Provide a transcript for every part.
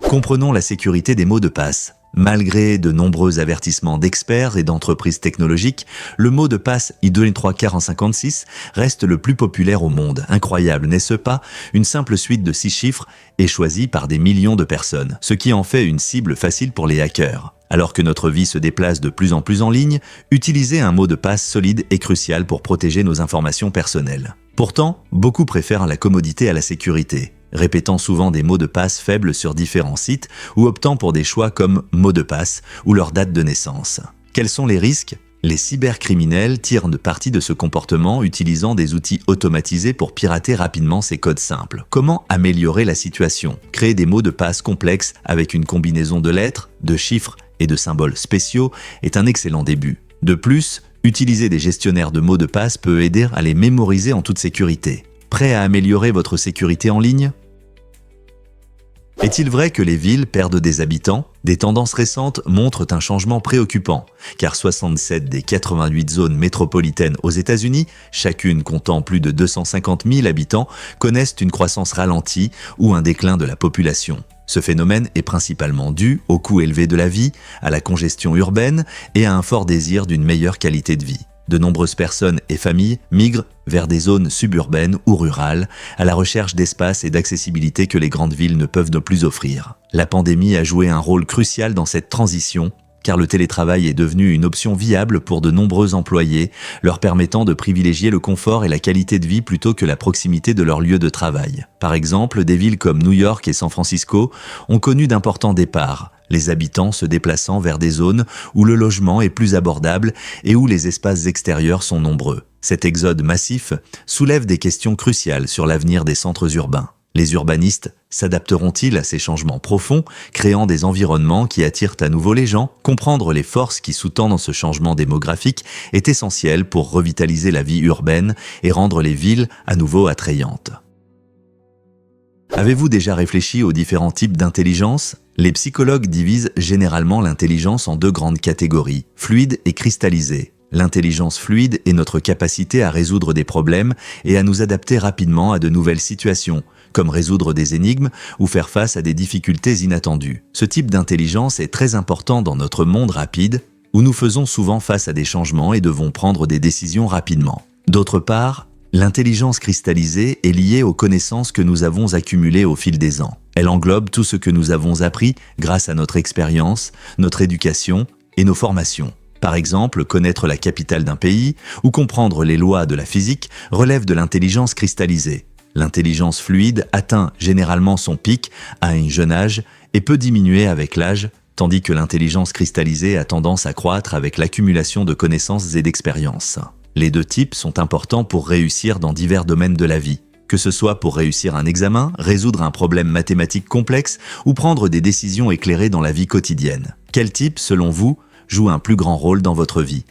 Comprenons la sécurité des mots de passe. Malgré de nombreux avertissements d'experts et d'entreprises technologiques, le mot de passe I23456 reste le plus populaire au monde. Incroyable, n'est-ce pas? Une simple suite de 6 chiffres est choisie par des millions de personnes, ce qui en fait une cible facile pour les hackers. Alors que notre vie se déplace de plus en plus en ligne, utiliser un mot de passe solide est crucial pour protéger nos informations personnelles. Pourtant, beaucoup préfèrent la commodité à la sécurité, répétant souvent des mots de passe faibles sur différents sites ou optant pour des choix comme mot de passe ou leur date de naissance. Quels sont les risques? Les cybercriminels tirent parti de ce comportement utilisant des outils automatisés pour pirater rapidement ces codes simples. Comment améliorer la situation? Créer des mots de passe complexes avec une combinaison de lettres, de chiffres et de symboles spéciaux est un excellent début. De plus, utiliser des gestionnaires de mots de passe peut aider à les mémoriser en toute sécurité. Prêt à améliorer votre sécurité en ligne? Est-il vrai que les villes perdent des habitants? Des tendances récentes montrent un changement préoccupant, car 67 des 88 zones métropolitaines aux États-Unis, chacune comptant plus de 250 000 habitants, connaissent une croissance ralentie ou un déclin de la population. Ce phénomène est principalement dû au coût élevé de la vie, à la congestion urbaine et à un fort désir d'une meilleure qualité de vie. De nombreuses personnes et familles migrent vers des zones suburbaines ou rurales, à la recherche d'espace et d'accessibilité que les grandes villes ne peuvent ne plus offrir. La pandémie a joué un rôle crucial dans cette transition, car le télétravail est devenu une option viable pour de nombreux employés, leur permettant de privilégier le confort et la qualité de vie plutôt que la proximité de leur lieu de travail. Par exemple, des villes comme New York et San Francisco ont connu d'importants départs, les habitants se déplaçant vers des zones où le logement est plus abordable et où les espaces extérieurs sont nombreux. Cet exode massif soulève des questions cruciales sur l'avenir des centres urbains. Les urbanistes s'adapteront-ils à ces changements profonds, créant des environnements qui attirent à nouveau les gens? Comprendre les forces qui sous-tendent ce changement démographique est essentiel pour revitaliser la vie urbaine et rendre les villes à nouveau attrayantes. Avez-vous déjà réfléchi aux différents types d'intelligence? Les psychologues divisent généralement l'intelligence en 2 grandes catégories, fluide et cristallisée. L'intelligence fluide est notre capacité à résoudre des problèmes et à nous adapter rapidement à de nouvelles situations, comme résoudre des énigmes ou faire face à des difficultés inattendues. Ce type d'intelligence est très important dans notre monde rapide, où nous faisons souvent face à des changements et devons prendre des décisions rapidement. D'autre part, l'intelligence cristallisée est liée aux connaissances que nous avons accumulées au fil des ans. Elle englobe tout ce que nous avons appris grâce à notre expérience, notre éducation et nos formations. Par exemple, connaître la capitale d'un pays ou comprendre les lois de la physique relève de l'intelligence cristallisée. L'intelligence fluide atteint généralement son pic à un jeune âge et peut diminuer avec l'âge, tandis que l'intelligence cristallisée a tendance à croître avec l'accumulation de connaissances et d'expériences. Les 2 types sont importants pour réussir dans divers domaines de la vie, que ce soit pour réussir un examen, résoudre un problème mathématique complexe ou prendre des décisions éclairées dans la vie quotidienne. Quel type, selon vous, joue un plus grand rôle dans votre vie?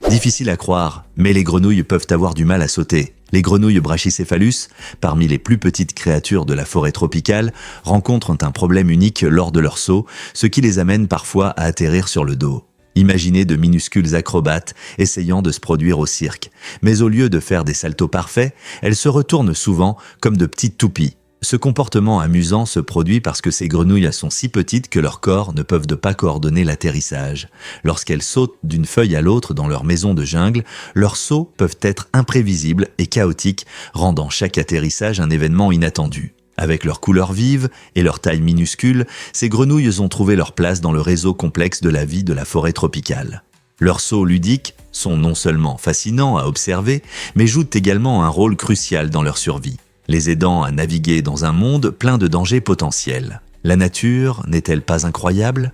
Difficile à croire, mais les grenouilles peuvent avoir du mal à sauter. Les grenouilles brachycéphalus, parmi les plus petites créatures de la forêt tropicale, rencontrent un problème unique lors de leur saut, ce qui les amène parfois à atterrir sur le dos. Imaginez de minuscules acrobates essayant de se produire au cirque, mais au lieu de faire des saltos parfaits, elles se retournent souvent comme de petites toupies. Ce comportement amusant se produit parce que ces grenouilles sont si petites que leurs corps ne peuvent pas coordonner l'atterrissage. Lorsqu'elles sautent d'une feuille à l'autre dans leur maison de jungle, leurs sauts peuvent être imprévisibles et chaotiques, rendant chaque atterrissage un événement inattendu. Avec leurs couleurs vives et leur taille minuscule, ces grenouilles ont trouvé leur place dans le réseau complexe de la vie de la forêt tropicale. Leurs sauts ludiques sont non seulement fascinants à observer, mais jouent également un rôle crucial dans leur survie, les aidant à naviguer dans un monde plein de dangers potentiels. La nature n'est-elle pas incroyable?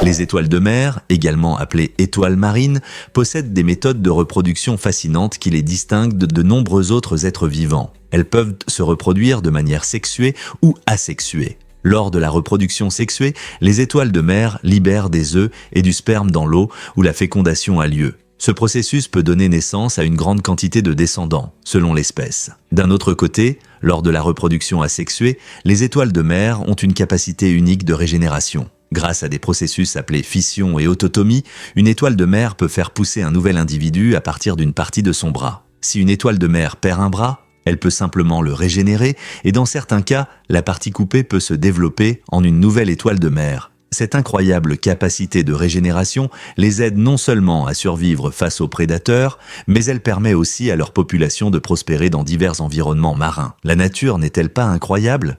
Les étoiles de mer, également appelées étoiles marines, possèdent des méthodes de reproduction fascinantes qui les distinguent de nombreux autres êtres vivants. Elles peuvent se reproduire de manière sexuée ou asexuée. Lors de la reproduction sexuée, les étoiles de mer libèrent des œufs et du sperme dans l'eau où la fécondation a lieu. Ce processus peut donner naissance à une grande quantité de descendants, selon l'espèce. D'un autre côté, lors de la reproduction asexuée, les étoiles de mer ont une capacité unique de régénération. Grâce à des processus appelés fission et autotomie, une étoile de mer peut faire pousser un nouvel individu à partir d'une partie de son bras. Si une étoile de mer perd un bras, Elle peut simplement le régénérer et dans certains cas, la partie coupée peut se développer en une nouvelle étoile de mer. Cette incroyable capacité de régénération les aide non seulement à survivre face aux prédateurs, mais elle permet aussi à leur population de prospérer dans divers environnements marins. La nature n'est-elle pas incroyable ?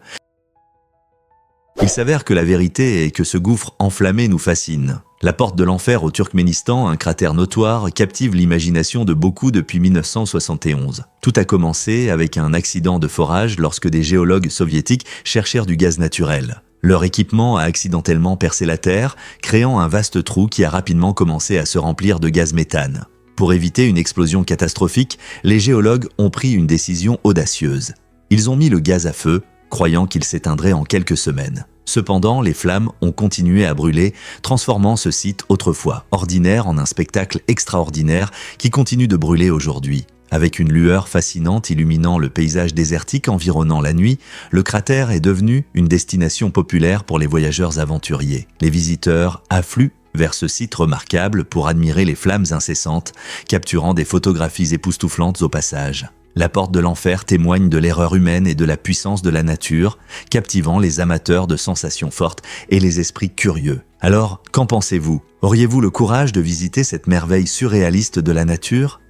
Il s'avère que la vérité est que ce gouffre enflammé nous fascine. La porte de l'enfer au Turkménistan, un cratère notoire, captive l'imagination de beaucoup depuis 1971. Tout a commencé avec un accident de forage lorsque des géologues soviétiques cherchèrent du gaz naturel. Leur équipement a accidentellement percé la terre, créant un vaste trou qui a rapidement commencé à se remplir de gaz méthane. Pour éviter une explosion catastrophique, les géologues ont pris une décision audacieuse. Ils ont mis le gaz à feu, croyant qu'il s'éteindrait en quelques semaines. Cependant, les flammes ont continué à brûler, transformant ce site autrefois ordinaire en un spectacle extraordinaire qui continue de brûler aujourd'hui. Avec une lueur fascinante illuminant le paysage désertique environnant la nuit, le cratère est devenu une destination populaire pour les voyageurs aventuriers. Les visiteurs affluent vers ce site remarquable pour admirer les flammes incessantes, capturant des photographies époustouflantes au passage. La porte de l'enfer témoigne de l'erreur humaine et de la puissance de la nature, captivant les amateurs de sensations fortes et les esprits curieux. Alors, qu'en pensez-vous ? Auriez-vous le courage de visiter cette merveille surréaliste de la nature ?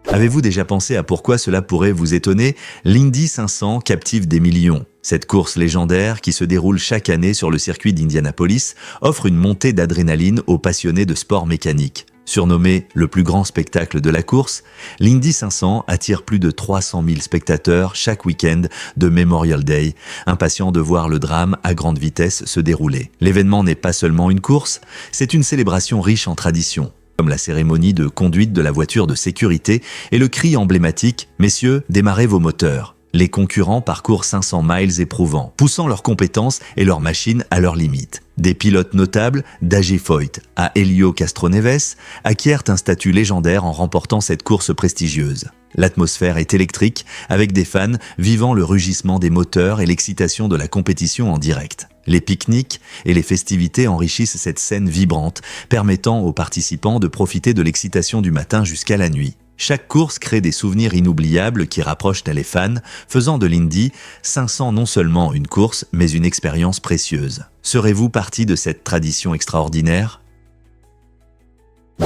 Avez-vous déjà pensé à pourquoi cela pourrait vous étonner ? L'Indy 500 captive des millions. Cette course légendaire, qui se déroule chaque année sur le circuit d'Indianapolis, offre une montée d'adrénaline aux passionnés de sport mécanique. Surnommé le plus grand spectacle de la course, l'Indy 500 attire plus de 300 000 spectateurs chaque week-end de Memorial Day, impatients de voir le drame à grande vitesse se dérouler. L'événement n'est pas seulement une course, c'est une célébration riche en traditions, comme la cérémonie de conduite de la voiture de sécurité et le cri emblématique « Messieurs, démarrez vos moteurs ». Les concurrents parcourent 500 miles éprouvants, poussant leurs compétences et leurs machines à leurs limites. Des pilotes notables, d'A.J. Foyt à Helio Castroneves, acquièrent un statut légendaire en remportant cette course prestigieuse. L'atmosphère est électrique, avec des fans vivant le rugissement des moteurs et l'excitation de la compétition en direct. Les pique-niques et les festivités enrichissent cette scène vibrante, permettant aux participants de profiter de l'excitation du matin jusqu'à la nuit. Chaque course crée des souvenirs inoubliables qui rapprochent les fans, faisant de l'Indy 500 non seulement une course, mais une expérience précieuse. Serez-vous partie de cette tradition extraordinaire ?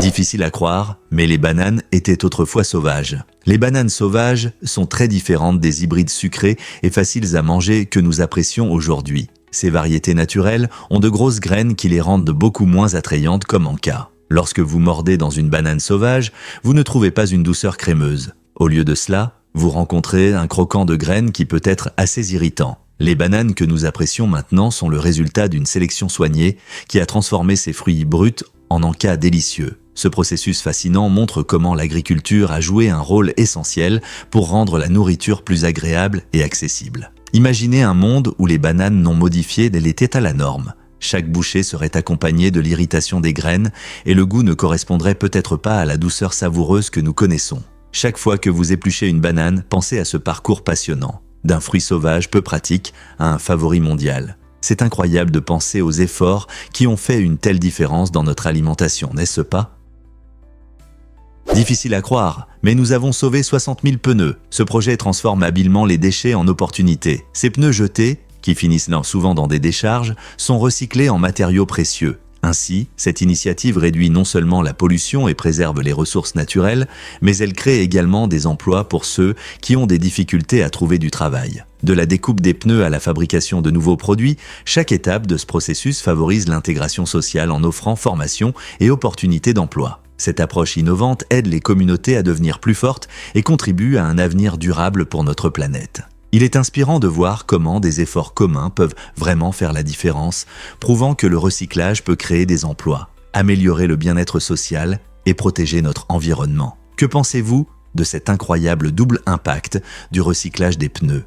Difficile à croire, mais les bananes étaient autrefois sauvages. Les bananes sauvages sont très différentes des hybrides sucrés et faciles à manger que nous apprécions aujourd'hui. Ces variétés naturelles ont de grosses graines qui les rendent beaucoup moins attrayantes comme en cas. Lorsque vous mordez dans une banane sauvage, vous ne trouvez pas une douceur crémeuse. Au lieu de cela, vous rencontrez un croquant de graines qui peut être assez irritant. Les bananes que nous apprécions maintenant sont le résultat d'une sélection soignée qui a transformé ces fruits bruts en encas délicieux. Ce processus fascinant montre comment l'agriculture a joué un rôle essentiel pour rendre la nourriture plus agréable et accessible. Imaginez un monde où les bananes non modifiées étaient à la norme. Chaque bouchée serait accompagnée de l'irritation des graines et le goût ne correspondrait peut-être pas à la douceur savoureuse que nous connaissons. Chaque fois que vous épluchez une banane, pensez à ce parcours passionnant, d'un fruit sauvage peu pratique à un favori mondial. C'est incroyable de penser aux efforts qui ont fait une telle différence dans notre alimentation, n'est-ce pas ? Difficile à croire, mais nous avons sauvé 60 000 pneus. Ce projet transforme habilement les déchets en opportunités. Ces pneus jetés, qui finissent souvent dans des décharges, sont recyclés en matériaux précieux. Ainsi, cette initiative réduit non seulement la pollution et préserve les ressources naturelles, mais elle crée également des emplois pour ceux qui ont des difficultés à trouver du travail. De la découpe des pneus à la fabrication de nouveaux produits, chaque étape de ce processus favorise l'intégration sociale en offrant formation et opportunités d'emploi. Cette approche innovante aide les communautés à devenir plus fortes et contribue à un avenir durable pour notre planète. Il est inspirant de voir comment des efforts communs peuvent vraiment faire la différence, prouvant que le recyclage peut créer des emplois, améliorer le bien-être social et protéger notre environnement. Que pensez-vous de cet incroyable double impact du recyclage des pneus ?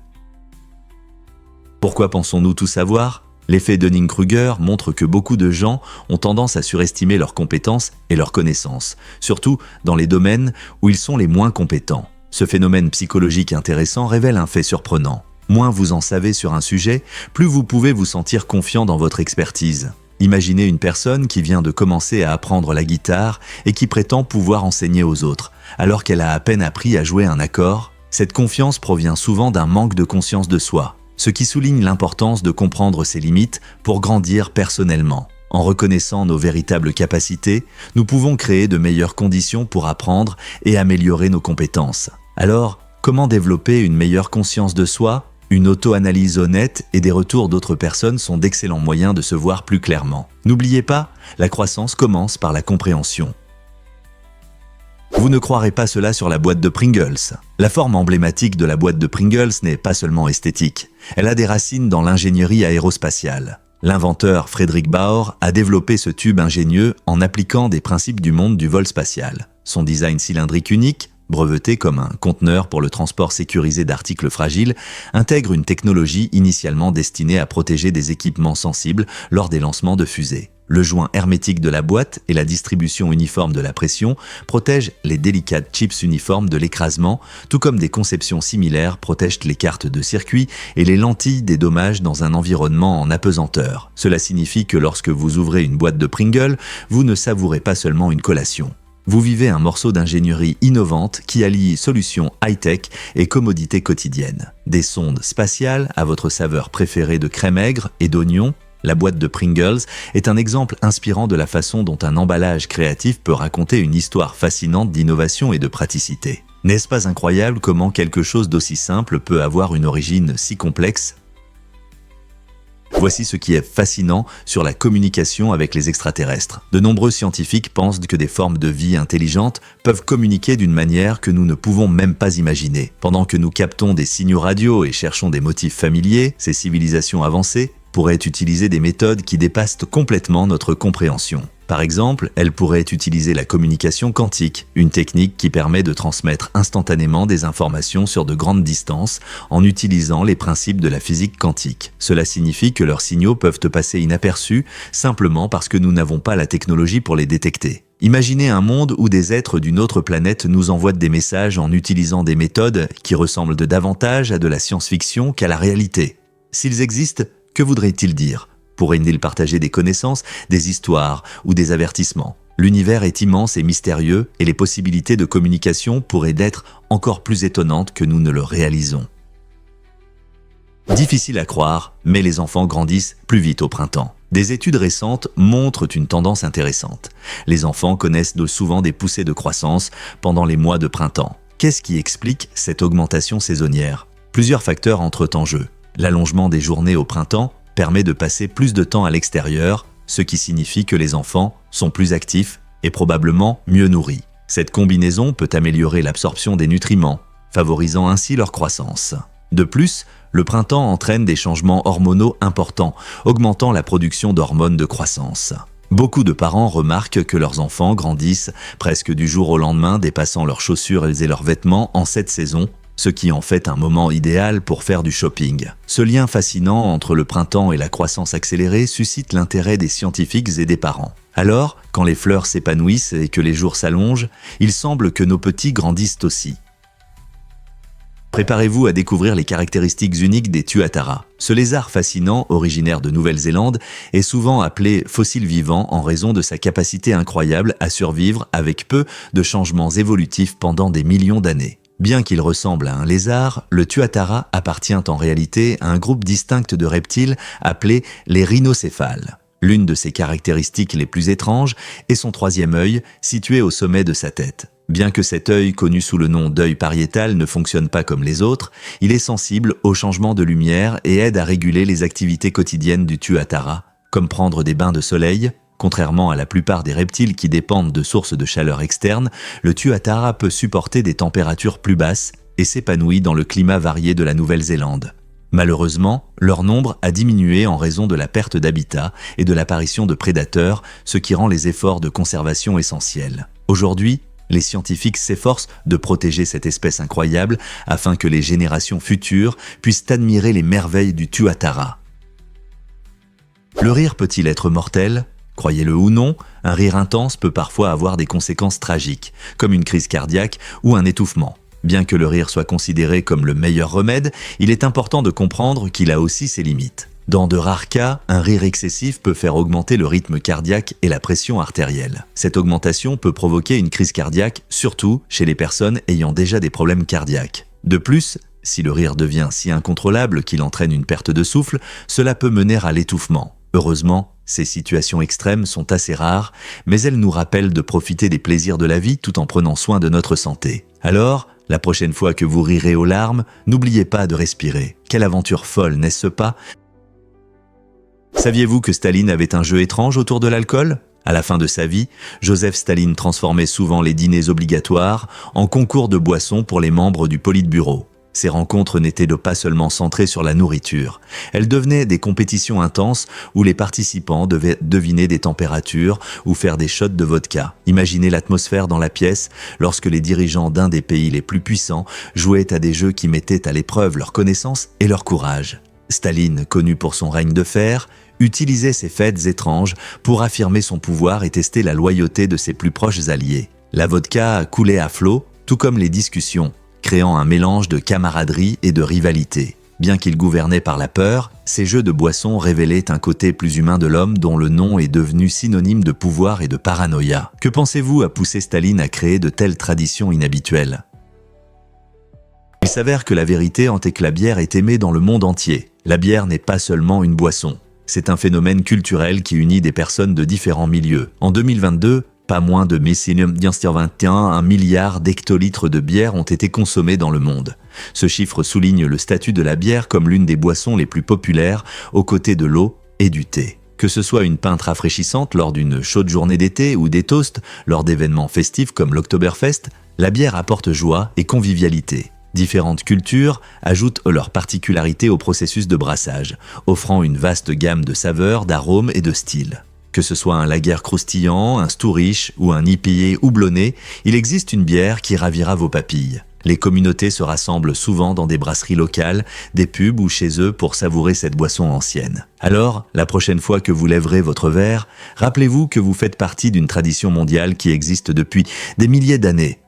Pourquoi pensons-nous tout savoir ? L'effet Dunning-Kruger montre que beaucoup de gens ont tendance à surestimer leurs compétences et leurs connaissances, surtout dans les domaines où ils sont les moins compétents. Ce phénomène psychologique intéressant révèle un fait surprenant. Moins vous en savez sur un sujet, plus vous pouvez vous sentir confiant dans votre expertise. Imaginez une personne qui vient de commencer à apprendre la guitare et qui prétend pouvoir enseigner aux autres, alors qu'elle a à peine appris à jouer un accord. Cette confiance provient souvent d'un manque de conscience de soi, ce qui souligne l'importance de comprendre ses limites pour grandir personnellement. En reconnaissant nos véritables capacités, nous pouvons créer de meilleures conditions pour apprendre et améliorer nos compétences. Alors, comment développer une meilleure conscience de soi ? Une auto-analyse honnête et des retours d'autres personnes sont d'excellents moyens de se voir plus clairement. N'oubliez pas, la croissance commence par la compréhension. Vous ne croirez pas cela sur la boîte de Pringles. La forme emblématique de la boîte de Pringles n'est pas seulement esthétique. Elle a des racines dans l'ingénierie aérospatiale. L'inventeur Frederick Bauer a développé ce tube ingénieux en appliquant des principes du monde du vol spatial. Son design cylindrique unique, breveté comme un conteneur pour le transport sécurisé d'articles fragiles, intègre une technologie initialement destinée à protéger des équipements sensibles lors des lancements de fusées. Le joint hermétique de la boîte et la distribution uniforme de la pression protègent les délicates chips uniformes de l'écrasement, tout comme des conceptions similaires protègent les cartes de circuit et les lentilles des dommages dans un environnement en apesanteur. Cela signifie que lorsque vous ouvrez une boîte de Pringles, vous ne savourez pas seulement une collation. Vous vivez un morceau d'ingénierie innovante qui allie solutions high-tech et commodités quotidiennes. Des sondes spatiales à votre saveur préférée de crème aigre et d'oignon, la boîte de Pringles est un exemple inspirant de la façon dont un emballage créatif peut raconter une histoire fascinante d'innovation et de praticité. N'est-ce pas incroyable comment quelque chose d'aussi simple peut avoir une origine si complexe ? Voici ce qui est fascinant sur la communication avec les extraterrestres. De nombreux scientifiques pensent que des formes de vie intelligentes peuvent communiquer d'une manière que nous ne pouvons même pas imaginer. Pendant que nous captons des signaux radio et cherchons des motifs familiers, ces civilisations avancées pourraient utiliser des méthodes qui dépassent complètement notre compréhension. Par exemple, elles pourraient utiliser la communication quantique, une technique qui permet de transmettre instantanément des informations sur de grandes distances en utilisant les principes de la physique quantique. Cela signifie que leurs signaux peuvent passer inaperçus simplement parce que nous n'avons pas la technologie pour les détecter. Imaginez un monde où des êtres d'une autre planète nous envoient des messages en utilisant des méthodes qui ressemblent de davantage à de la science-fiction qu'à la réalité. S'ils existent, que voudraient-ils dire ? Pourraient-ils partager des connaissances, des histoires ou des avertissements ? L'univers est immense et mystérieux et les possibilités de communication pourraient être encore plus étonnantes que nous ne le réalisons. Difficile à croire, mais les enfants grandissent plus vite au printemps. Des études récentes montrent une tendance intéressante. Les enfants connaissent souvent des poussées de croissance pendant les mois de printemps. Qu'est-ce qui explique cette augmentation saisonnière ? Plusieurs facteurs entrent en jeu. L'allongement des journées au printemps permet de passer plus de temps à l'extérieur, ce qui signifie que les enfants sont plus actifs et probablement mieux nourris. Cette combinaison peut améliorer l'absorption des nutriments, favorisant ainsi leur croissance. De plus, le printemps entraîne des changements hormonaux importants, augmentant la production d'hormones de croissance. Beaucoup de parents remarquent que leurs enfants grandissent presque du jour au lendemain, dépassant leurs chaussures et leurs vêtements en cette saison, ce qui en fait un moment idéal pour faire du shopping. Ce lien fascinant entre le printemps et la croissance accélérée suscite l'intérêt des scientifiques et des parents. Alors, quand les fleurs s'épanouissent et que les jours s'allongent, il semble que nos petits grandissent aussi. Préparez-vous à découvrir les caractéristiques uniques des tuatara. Ce lézard fascinant, originaire de Nouvelle-Zélande, est souvent appelé fossile vivant en raison de sa capacité incroyable à survivre avec peu de changements évolutifs pendant des millions d'années. Bien qu'il ressemble à un lézard, le tuatara appartient en réalité à un groupe distinct de reptiles appelés les rhinocéphales. L'une de ses caractéristiques les plus étranges est son troisième œil, situé au sommet de sa tête. Bien que cet œil, connu sous le nom d'œil pariétal, ne fonctionne pas comme les autres, il est sensible aux changements de lumière et aide à réguler les activités quotidiennes du tuatara, comme prendre des bains de soleil. Contrairement à la plupart des reptiles qui dépendent de sources de chaleur externes, le tuatara peut supporter des températures plus basses et s'épanouit dans le climat varié de la Nouvelle-Zélande. Malheureusement, leur nombre a diminué en raison de la perte d'habitat et de l'apparition de prédateurs, ce qui rend les efforts de conservation essentiels. Aujourd'hui, les scientifiques s'efforcent de protéger cette espèce incroyable afin que les générations futures puissent admirer les merveilles du tuatara. Le rire peut-il être mortel ? Croyez-le ou non, un rire intense peut parfois avoir des conséquences tragiques, comme une crise cardiaque ou un étouffement. Bien que le rire soit considéré comme le meilleur remède, il est important de comprendre qu'il a aussi ses limites. Dans de rares cas, un rire excessif peut faire augmenter le rythme cardiaque et la pression artérielle. Cette augmentation peut provoquer une crise cardiaque, surtout chez les personnes ayant déjà des problèmes cardiaques. De plus, si le rire devient si incontrôlable qu'il entraîne une perte de souffle, cela peut mener à l'étouffement. Heureusement, ces situations extrêmes sont assez rares, mais elles nous rappellent de profiter des plaisirs de la vie tout en prenant soin de notre santé. Alors, la prochaine fois que vous rirez aux larmes, n'oubliez pas de respirer. Quelle aventure folle, n'est-ce pas? Saviez-vous que Staline avait un jeu étrange autour de l'alcool? À la fin de sa vie, Joseph Staline transformait souvent les dîners obligatoires en concours de boissons pour les membres du Politburo. Ces rencontres n'étaient pas seulement centrées sur la nourriture. Elles devenaient des compétitions intenses où les participants devaient deviner des températures ou faire des shots de vodka. Imaginez l'atmosphère dans la pièce lorsque les dirigeants d'un des pays les plus puissants jouaient à des jeux qui mettaient à l'épreuve leur connaissance et leur courage. Staline, connu pour son règne de fer, utilisait ces fêtes étranges pour affirmer son pouvoir et tester la loyauté de ses plus proches alliés. La vodka coulait à flot, tout comme les discussions, créant un mélange de camaraderie et de rivalité. Bien qu'il gouvernait par la peur, ces jeux de boissons révélaient un côté plus humain de l'homme dont le nom est devenu synonyme de pouvoir et de paranoïa. Que pensez-vous a poussé Staline à créer de telles traditions inhabituelles? Il s'avère que la vérité en est que la bière est aimée dans le monde entier. La bière n'est pas seulement une boisson. C'est un phénomène culturel qui unit des personnes de différents milieux. En 2022, pas moins de 1 milliard d'hectolitres de bière ont été consommés dans le monde. Ce chiffre souligne le statut de la bière comme l'une des boissons les plus populaires aux côtés de l'eau et du thé. Que ce soit une pinte rafraîchissante lors d'une chaude journée d'été ou des toasts lors d'événements festifs comme l'Oktoberfest, la bière apporte joie et convivialité. Différentes cultures ajoutent leurs particularités au processus de brassage, offrant une vaste gamme de saveurs, d'arômes et de styles. Que ce soit un lager croustillant, un Stourich ou un IPA houblonné, il existe une bière qui ravira vos papilles. Les communautés se rassemblent souvent dans des brasseries locales, des pubs ou chez eux pour savourer cette boisson ancienne. Alors, la prochaine fois que vous lèverez votre verre, rappelez-vous que vous faites partie d'une tradition mondiale qui existe depuis des milliers d'années.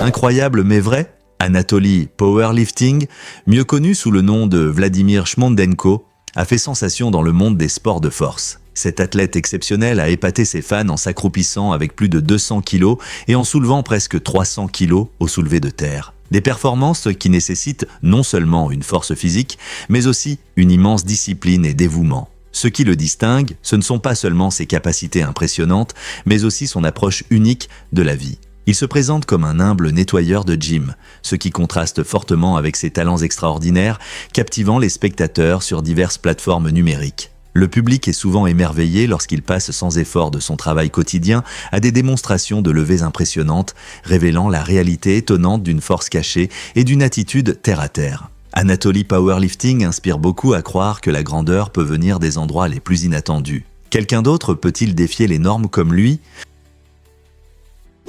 Incroyable mais vrai, Anatoly Powerlifting, mieux connu sous le nom de Vladimir Shmondenko, a fait sensation dans le monde des sports de force. Cet athlète exceptionnel a épaté ses fans en s'accroupissant avec plus de 200 kilos et en soulevant presque 300 kilos au soulevé de terre. Des performances qui nécessitent non seulement une force physique, mais aussi une immense discipline et dévouement. Ce qui le distingue, ce ne sont pas seulement ses capacités impressionnantes, mais aussi son approche unique de la vie. Il se présente comme un humble nettoyeur de gym, ce qui contraste fortement avec ses talents extraordinaires, captivant les spectateurs sur diverses plateformes numériques. Le public est souvent émerveillé lorsqu'il passe sans effort de son travail quotidien à des démonstrations de levées impressionnantes, révélant la réalité étonnante d'une force cachée et d'une attitude terre-à-terre. Anatoly Powerlifting inspire beaucoup à croire que la grandeur peut venir des endroits les plus inattendus. Quelqu'un d'autre peut-il défier les normes comme lui ?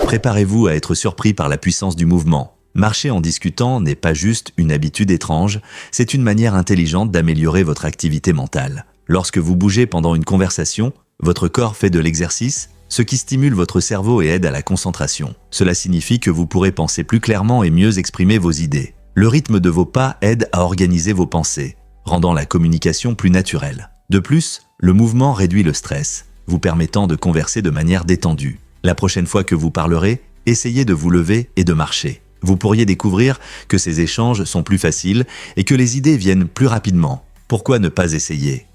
Préparez-vous à être surpris par la puissance du mouvement. Marcher en discutant n'est pas juste une habitude étrange, c'est une manière intelligente d'améliorer votre activité mentale. Lorsque vous bougez pendant une conversation, votre corps fait de l'exercice, ce qui stimule votre cerveau et aide à la concentration. Cela signifie que vous pourrez penser plus clairement et mieux exprimer vos idées. Le rythme de vos pas aide à organiser vos pensées, rendant la communication plus naturelle. De plus, le mouvement réduit le stress, vous permettant de converser de manière détendue. La prochaine fois que vous parlerez, essayez de vous lever et de marcher. Vous pourriez découvrir que ces échanges sont plus faciles et que les idées viennent plus rapidement. Pourquoi ne pas essayer ?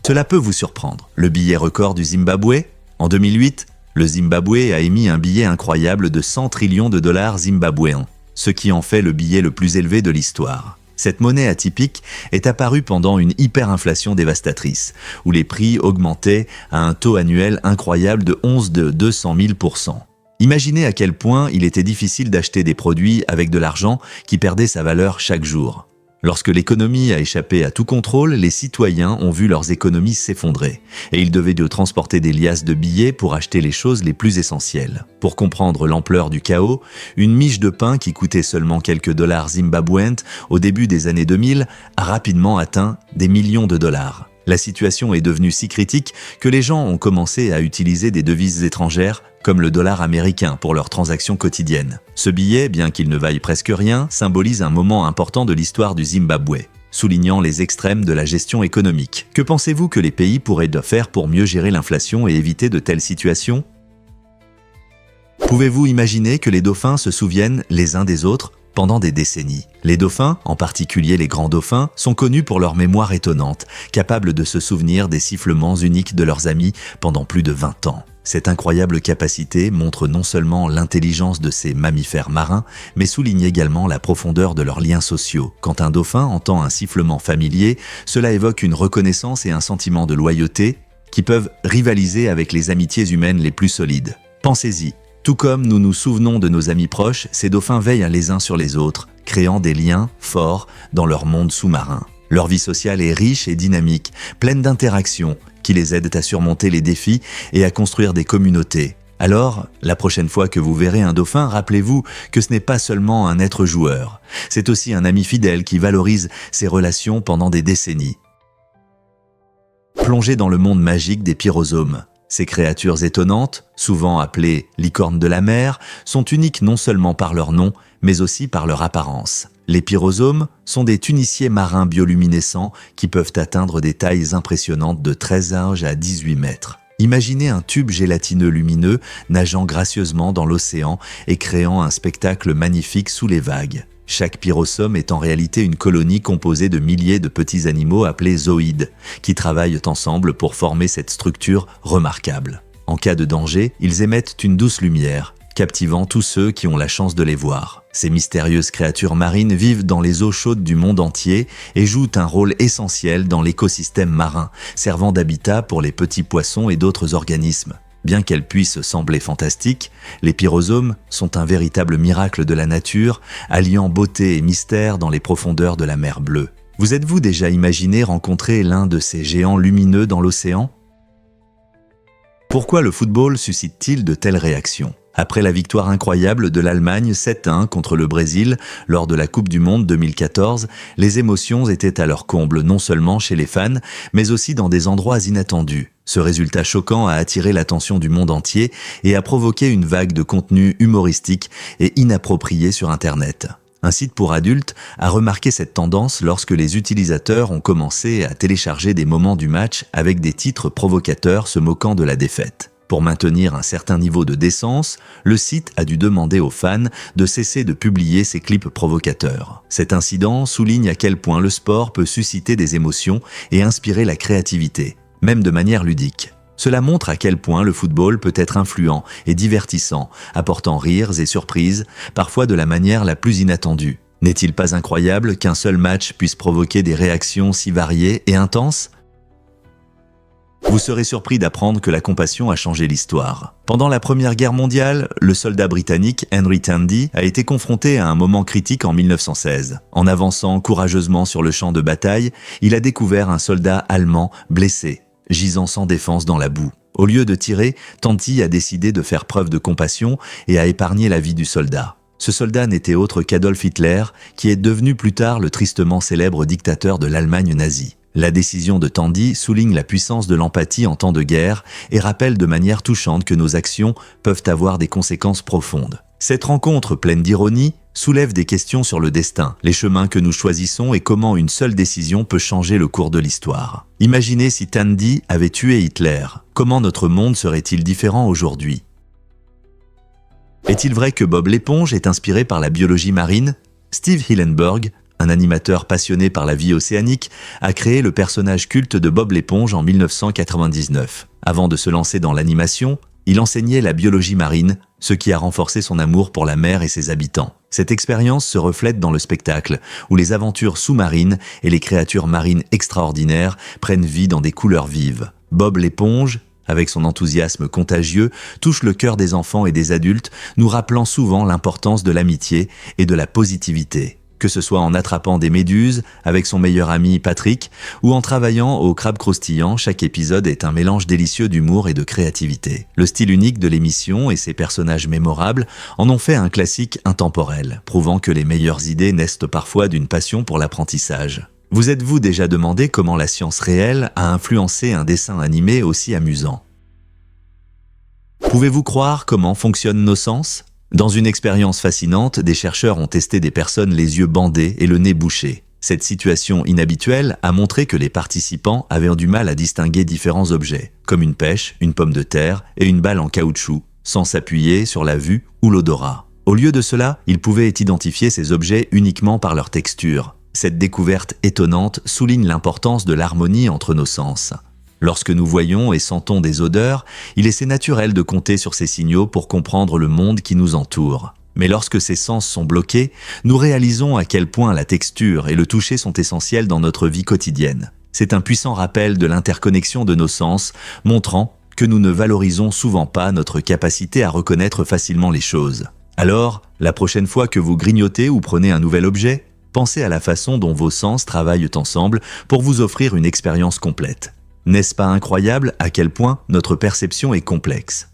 Cela peut vous surprendre. Le billet record du Zimbabwe ? En 2008, le Zimbabwe a émis un billet incroyable de 100 trillions de dollars zimbabwéens, ce qui en fait le billet le plus élevé de l'histoire. Cette monnaie atypique est apparue pendant une hyperinflation dévastatrice, où les prix augmentaient à un taux annuel incroyable de 200 000%. Imaginez à quel point il était difficile d'acheter des produits avec de l'argent qui perdait sa valeur chaque jour. Lorsque l'économie a échappé à tout contrôle, les citoyens ont vu leurs économies s'effondrer et ils devaient transporter des liasses de billets pour acheter les choses les plus essentielles. Pour comprendre l'ampleur du chaos, une miche de pain qui coûtait seulement quelques dollars zimbabwéens au début des années 2000 a rapidement atteint des millions de dollars. La situation est devenue si critique que les gens ont commencé à utiliser des devises étrangères comme le dollar américain pour leurs transactions quotidiennes. Ce billet, bien qu'il ne vaille presque rien, symbolise un moment important de l'histoire du Zimbabwe, soulignant les extrêmes de la gestion économique. Que pensez-vous que les pays pourraient faire pour mieux gérer l'inflation et éviter de telles situations ? Pouvez-vous imaginer que les dauphins se souviennent les uns des autres pendant des décennies? Les dauphins, en particulier les grands dauphins, sont connus pour leur mémoire étonnante, capables de se souvenir des sifflements uniques de leurs amis pendant plus de 20 ans. Cette incroyable capacité montre non seulement l'intelligence de ces mammifères marins, mais souligne également la profondeur de leurs liens sociaux. Quand un dauphin entend un sifflement familier, cela évoque une reconnaissance et un sentiment de loyauté qui peuvent rivaliser avec les amitiés humaines les plus solides. Pensez-y. Tout comme nous nous souvenons de nos amis proches, ces dauphins veillent les uns sur les autres, créant des liens forts dans leur monde sous-marin. Leur vie sociale est riche et dynamique, pleine d'interactions qui les aident à surmonter les défis et à construire des communautés. Alors, la prochaine fois que vous verrez un dauphin, rappelez-vous que ce n'est pas seulement un être joueur, c'est aussi un ami fidèle qui valorise ses relations pendant des décennies. Plongez dans le monde magique des pyrosomes. Ces créatures étonnantes, souvent appelées licornes de la mer, sont uniques non seulement par leur nom, mais aussi par leur apparence. Les pyrosomes sont des tuniciers marins bioluminescents qui peuvent atteindre des tailles impressionnantes de 13 à 18 mètres. Imaginez un tube gélatineux lumineux nageant gracieusement dans l'océan et créant un spectacle magnifique sous les vagues. Chaque pyrosome est en réalité une colonie composée de milliers de petits animaux appelés zooïdes, qui travaillent ensemble pour former cette structure remarquable. En cas de danger, ils émettent une douce lumière, captivant tous ceux qui ont la chance de les voir. Ces mystérieuses créatures marines vivent dans les eaux chaudes du monde entier et jouent un rôle essentiel dans l'écosystème marin, servant d'habitat pour les petits poissons et d'autres organismes. Bien qu'elles puissent sembler fantastiques, les pyrosomes sont un véritable miracle de la nature, alliant beauté et mystère dans les profondeurs de la mer Bleue. Vous êtes-vous déjà imaginé rencontrer l'un de ces géants lumineux dans l'océan? Pourquoi le football suscite-t-il de telles réactions? Après la victoire incroyable de l'Allemagne 7-1 contre le Brésil lors de la Coupe du Monde 2014, les émotions étaient à leur comble non seulement chez les fans, mais aussi dans des endroits inattendus. Ce résultat choquant a attiré l'attention du monde entier et a provoqué une vague de contenu humoristique et inapproprié sur Internet. Un site pour adultes a remarqué cette tendance lorsque les utilisateurs ont commencé à télécharger des moments du match avec des titres provocateurs se moquant de la défaite. Pour maintenir un certain niveau de décence, le site a dû demander aux fans de cesser de publier ces clips provocateurs. Cet incident souligne à quel point le sport peut susciter des émotions et inspirer la créativité, même de manière ludique. Cela montre à quel point le football peut être influent et divertissant, apportant rires et surprises, parfois de la manière la plus inattendue. N'est-il pas incroyable qu'un seul match puisse provoquer des réactions si variées et intenses ? Vous serez surpris d'apprendre que la compassion a changé l'histoire. Pendant la Première Guerre mondiale, le soldat britannique Henry Tandy a été confronté à un moment critique en 1916. En avançant courageusement sur le champ de bataille, il a découvert un soldat allemand blessé, gisant sans défense dans la boue. Au lieu de tirer, Tandy a décidé de faire preuve de compassion et a épargné la vie du soldat. Ce soldat n'était autre qu'Adolf Hitler, qui est devenu plus tard le tristement célèbre dictateur de l'Allemagne nazie. La décision de Tandy souligne la puissance de l'empathie en temps de guerre et rappelle de manière touchante que nos actions peuvent avoir des conséquences profondes. Cette rencontre pleine d'ironie soulève des questions sur le destin, les chemins que nous choisissons et comment une seule décision peut changer le cours de l'histoire. Imaginez si Tandy avait tué Hitler. Comment notre monde serait-il différent aujourd'hui? Est-il vrai que Bob l'éponge est inspiré par la biologie marine? Steve Hillenburg, un animateur passionné par la vie océanique, a créé le personnage culte de Bob l'éponge en 1999. Avant de se lancer dans l'animation, il enseignait la biologie marine, ce qui a renforcé son amour pour la mer et ses habitants. Cette expérience se reflète dans le spectacle, où les aventures sous-marines et les créatures marines extraordinaires prennent vie dans des couleurs vives. Bob l'éponge, avec son enthousiasme contagieux, touche le cœur des enfants et des adultes, nous rappelant souvent l'importance de l'amitié et de la positivité. Que ce soit en attrapant des méduses avec son meilleur ami Patrick ou en travaillant au crabe croustillant, chaque épisode est un mélange délicieux d'humour et de créativité. Le style unique de l'émission et ses personnages mémorables en ont fait un classique intemporel, prouvant que les meilleures idées naissent parfois d'une passion pour l'apprentissage. Vous êtes-vous déjà demandé comment la science réelle a influencé un dessin animé aussi amusant? Pouvez-vous croire comment fonctionnent nos sens ? Dans une expérience fascinante, des chercheurs ont testé des personnes les yeux bandés et le nez bouché. Cette situation inhabituelle a montré que les participants avaient du mal à distinguer différents objets, comme une pêche, une pomme de terre et une balle en caoutchouc. sans s'appuyer sur la vue ou l'odorat. Au lieu de cela, ils pouvaient identifier ces objets uniquement par leur texture. Cette découverte étonnante souligne l'importance de l'harmonie entre nos sens. Lorsque nous voyons et sentons des odeurs, il est naturel de compter sur ces signaux pour comprendre le monde qui nous entoure. Mais lorsque ces sens sont bloqués, nous réalisons à quel point la texture et le toucher sont essentiels dans notre vie quotidienne. C'est un puissant rappel de l'interconnexion de nos sens, montrant que nous ne valorisons souvent pas notre capacité à reconnaître facilement les choses. Alors, la prochaine fois que vous grignotez ou prenez un nouvel objet, pensez à la façon dont vos sens travaillent ensemble pour vous offrir une expérience complète. N'est-ce pas incroyable à quel point notre perception est complexe ?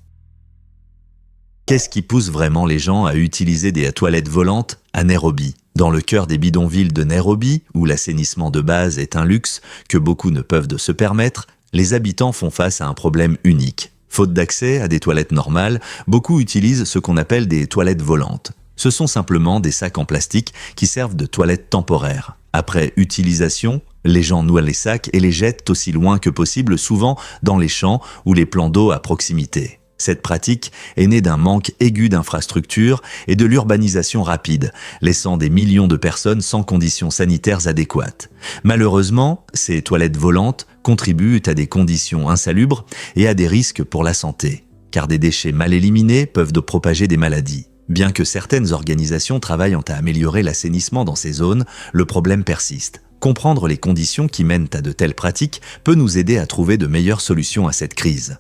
Qu'est-ce qui pousse vraiment les gens à utiliser des toilettes volantes à Nairobi ? Dans le cœur des bidonvilles de Nairobi, où l'assainissement de base est un luxe que beaucoup ne peuvent se permettre, les habitants font face à un problème unique. Faute d'accès à des toilettes normales, beaucoup utilisent ce qu'on appelle des toilettes volantes. Ce sont simplement des sacs en plastique qui servent de toilettes temporaires. Après utilisation, les gens nouent les sacs et les jettent aussi loin que possible, souvent dans les champs ou les plans d'eau à proximité. Cette pratique est née d'un manque aigu d'infrastructures et de l'urbanisation rapide, laissant des millions de personnes sans conditions sanitaires adéquates. Malheureusement, ces toilettes volantes contribuent à des conditions insalubres et à des risques pour la santé, car des déchets mal éliminés peuvent propager des maladies. Bien que certaines organisations travaillent à améliorer l'assainissement dans ces zones, le problème persiste. Comprendre les conditions qui mènent à de telles pratiques peut nous aider à trouver de meilleures solutions à cette crise.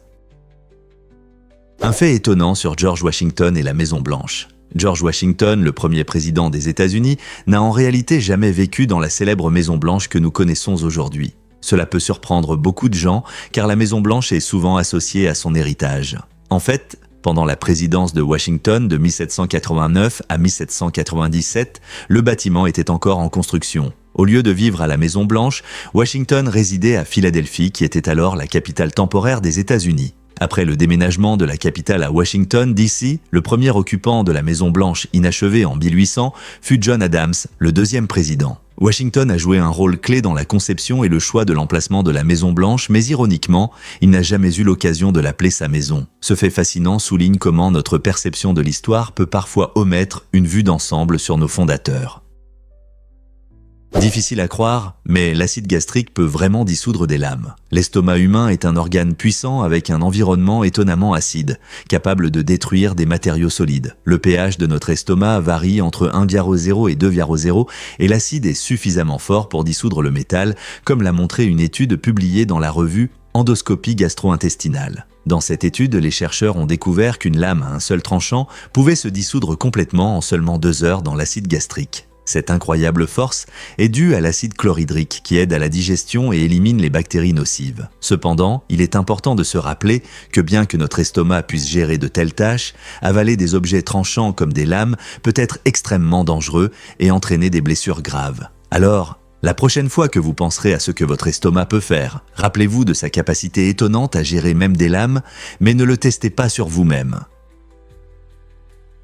Un fait étonnant sur George Washington et la Maison-Blanche. George Washington, le premier président des États-Unis, n'a en réalité jamais vécu dans la célèbre Maison-Blanche que nous connaissons aujourd'hui. Cela peut surprendre beaucoup de gens, car la Maison-Blanche est souvent associée à son héritage. En fait, pendant la présidence de Washington de 1789 à 1797, le bâtiment était encore en construction. Au lieu de vivre à la Maison-Blanche, Washington résidait à Philadelphie, qui était alors la capitale temporaire des États-Unis. Après le déménagement de la capitale à Washington, D.C., le premier occupant de la Maison-Blanche inachevée en 1800 fut John Adams, le deuxième président. Washington a joué un rôle clé dans la conception et le choix de l'emplacement de la Maison-Blanche, mais ironiquement, il n'a jamais eu l'occasion de l'appeler sa maison. Ce fait fascinant souligne comment notre perception de l'histoire peut parfois omettre une vue d'ensemble sur nos fondateurs. Difficile à croire, mais l'acide gastrique peut vraiment dissoudre des lames. L'estomac humain est un organe puissant avec un environnement étonnamment acide, capable de détruire des matériaux solides. Le pH de notre estomac varie entre 1,0 et 2,0 et l'acide est suffisamment fort pour dissoudre le métal, comme l'a montré une étude publiée dans la revue Endoscopie gastro-intestinale. Dans cette étude, les chercheurs ont découvert qu'une lame à un seul tranchant pouvait se dissoudre complètement en seulement 2 heures dans l'acide gastrique. Cette incroyable force est due à l'acide chlorhydrique qui aide à la digestion et élimine les bactéries nocives. Cependant, il est important de se rappeler que bien que notre estomac puisse gérer de telles tâches, avaler des objets tranchants comme des lames peut être extrêmement dangereux et entraîner des blessures graves. Alors, la prochaine fois que vous penserez à ce que votre estomac peut faire, rappelez-vous de sa capacité étonnante à gérer même des lames, mais ne le testez pas sur vous-même.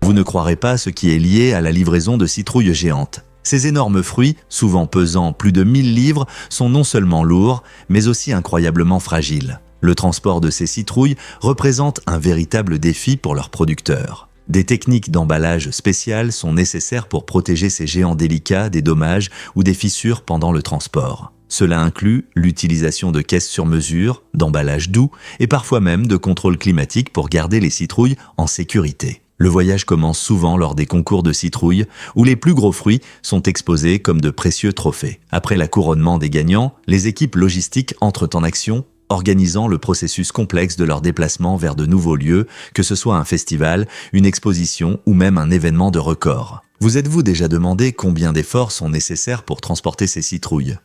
Vous ne croirez pas ce qui est lié à la livraison de citrouilles géantes. Ces énormes fruits, souvent pesant plus de 1000 livres, sont non seulement lourds, mais aussi incroyablement fragiles. Le transport de ces citrouilles représente un véritable défi pour leurs producteurs. Des techniques d'emballage spéciales sont nécessaires pour protéger ces géants délicats des dommages ou des fissures pendant le transport. Cela inclut l'utilisation de caisses sur mesure, d'emballages doux et parfois même de contrôle climatique pour garder les citrouilles en sécurité. Le voyage commence souvent lors des concours de citrouilles, où les plus gros fruits sont exposés comme de précieux trophées. Après la couronnement des gagnants, les équipes logistiques entrent en action, organisant le processus complexe de leur déplacement vers de nouveaux lieux, que ce soit un festival, une exposition ou même un événement de record. Vous êtes-vous déjà demandé combien d'efforts sont nécessaires pour transporter ces citrouilles ?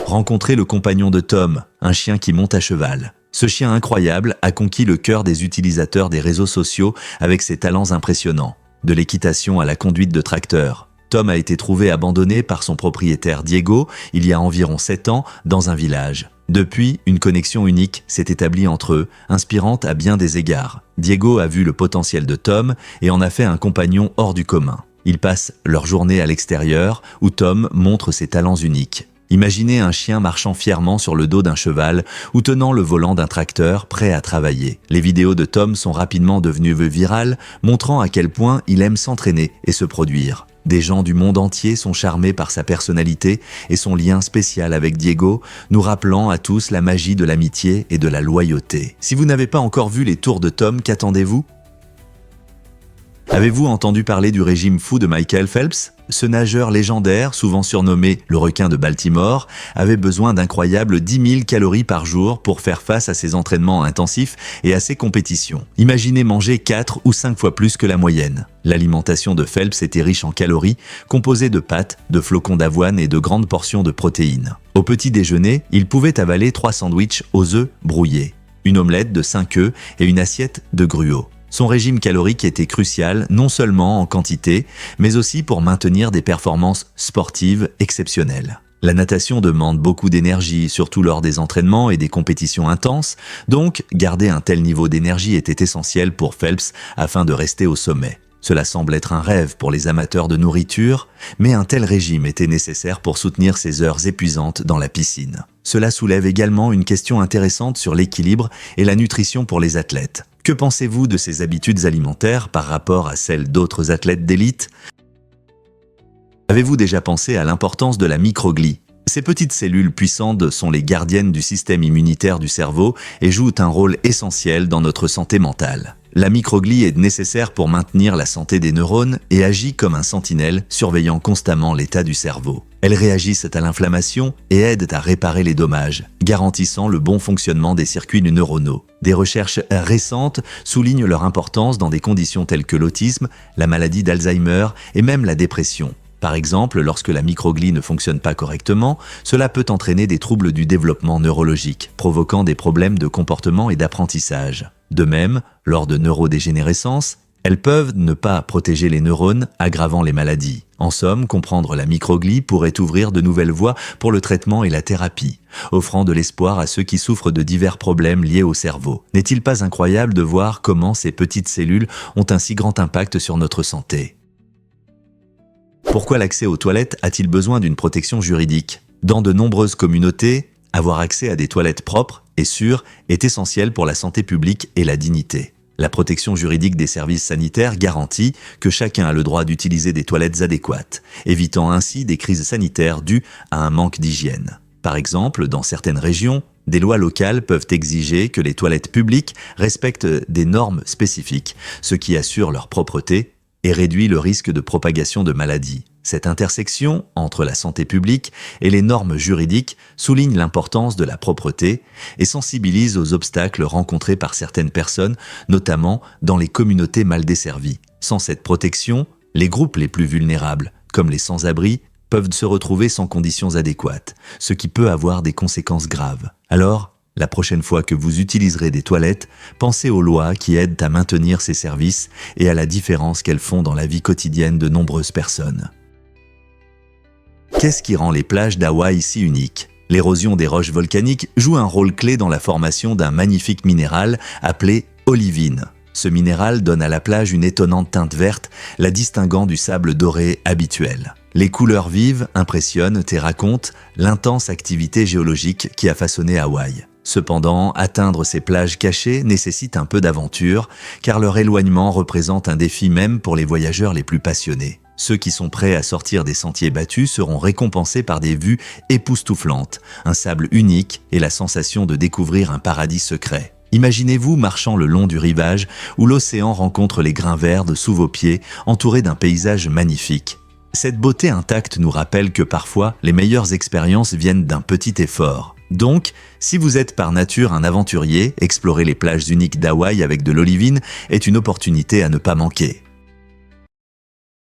Rencontrez le compagnon de Tom, un chien qui monte à cheval. Ce chien incroyable a conquis le cœur des utilisateurs des réseaux sociaux avec ses talents impressionnants. De l'équitation à la conduite de tracteur, Tom a été trouvé abandonné par son propriétaire Diego il y a environ 7 ans dans un village. Depuis, une connexion unique s'est établie entre eux, inspirante à bien des égards. Diego a vu le potentiel de Tom et en a fait un compagnon hors du commun. Ils passent leur journée à l'extérieur où Tom montre ses talents uniques. Imaginez un chien marchant fièrement sur le dos d'un cheval ou tenant le volant d'un tracteur prêt à travailler. Les vidéos de Tom sont rapidement devenues virales, montrant à quel point il aime s'entraîner et se produire. Des gens du monde entier sont charmés par sa personnalité et son lien spécial avec Diego, nous rappelant à tous la magie de l'amitié et de la loyauté. Si vous n'avez pas encore vu les tours de Tom, qu'attendez-vous ? Avez-vous entendu parler du régime fou de Michael Phelps ? Ce nageur légendaire, souvent surnommé le requin de Baltimore, avait besoin d'incroyables 10 000 calories par jour pour faire face à ses entraînements intensifs et à ses compétitions. Imaginez manger 4 ou 5 fois plus que la moyenne. L'alimentation de Phelps était riche en calories, composée de pâtes, de flocons d'avoine et de grandes portions de protéines. Au petit déjeuner, il pouvait avaler 3 sandwichs aux œufs brouillés, une omelette de 5 œufs et une assiette de gruau. Son régime calorique était crucial, non seulement en quantité, mais aussi pour maintenir des performances sportives exceptionnelles. La natation demande beaucoup d'énergie, surtout lors des entraînements et des compétitions intenses, donc garder un tel niveau d'énergie était essentiel pour Phelps afin de rester au sommet. Cela semble être un rêve pour les amateurs de nourriture, mais un tel régime était nécessaire pour soutenir ses heures épuisantes dans la piscine. Cela soulève également une question intéressante sur l'équilibre et la nutrition pour les athlètes. Que pensez-vous de ces habitudes alimentaires par rapport à celles d'autres athlètes d'élite ? Avez-vous déjà pensé à l'importance de la microglie ? Ces petites cellules puissantes sont les gardiennes du système immunitaire du cerveau et jouent un rôle essentiel dans notre santé mentale. La microglie est nécessaire pour maintenir la santé des neurones et agit comme un sentinelle surveillant constamment l'état du cerveau. Elles réagissent à l'inflammation et aident à réparer les dommages, garantissant le bon fonctionnement des circuits neuronaux. Des recherches récentes soulignent leur importance dans des conditions telles que l'autisme, la maladie d'Alzheimer et même la dépression. Par exemple, lorsque la microglie ne fonctionne pas correctement, cela peut entraîner des troubles du développement neurologique, provoquant des problèmes de comportement et d'apprentissage. De même, lors de neurodégénérescence, elles peuvent ne pas protéger les neurones, aggravant les maladies. En somme, comprendre la microglie pourrait ouvrir de nouvelles voies pour le traitement et la thérapie, offrant de l'espoir à ceux qui souffrent de divers problèmes liés au cerveau. N'est-il pas incroyable de voir comment ces petites cellules ont un si grand impact sur notre santé ? Pourquoi l'accès aux toilettes a-t-il besoin d'une protection juridique ? Dans de nombreuses communautés, avoir accès à des toilettes propres et sûres est essentiel pour la santé publique et la dignité. La protection juridique des services sanitaires garantit que chacun a le droit d'utiliser des toilettes adéquates, évitant ainsi des crises sanitaires dues à un manque d'hygiène. Par exemple, dans certaines régions, des lois locales peuvent exiger que les toilettes publiques respectent des normes spécifiques, ce qui assure leur propreté et réduit le risque de propagation de maladies. Cette intersection entre la santé publique et les normes juridiques souligne l'importance de la propreté et sensibilise aux obstacles rencontrés par certaines personnes, notamment dans les communautés mal desservies. Sans cette protection, les groupes les plus vulnérables, comme les sans-abri, peuvent se retrouver sans conditions adéquates, ce qui peut avoir des conséquences graves. Alors, la prochaine fois que vous utiliserez des toilettes, pensez aux lois qui aident à maintenir ces services et à la différence qu'elles font dans la vie quotidienne de nombreuses personnes. Qu'est-ce qui rend les plages d'Hawaï si uniques ? L'érosion des roches volcaniques joue un rôle clé dans la formation d'un magnifique minéral appelé olivine. Ce minéral donne à la plage une étonnante teinte verte, la distinguant du sable doré habituel. Les couleurs vives impressionnent et racontent l'intense activité géologique qui a façonné Hawaï. Cependant, atteindre ces plages cachées nécessite un peu d'aventure, car leur éloignement représente un défi même pour les voyageurs les plus passionnés. Ceux qui sont prêts à sortir des sentiers battus seront récompensés par des vues époustouflantes, un sable unique et la sensation de découvrir un paradis secret. Imaginez-vous marchant le long du rivage où l'océan rencontre les grains verts sous vos pieds, entouré d'un paysage magnifique. Cette beauté intacte nous rappelle que parfois, les meilleures expériences viennent d'un petit effort. Donc, si vous êtes par nature un aventurier, explorer les plages uniques d'Hawaï avec de l'olivine est une opportunité à ne pas manquer.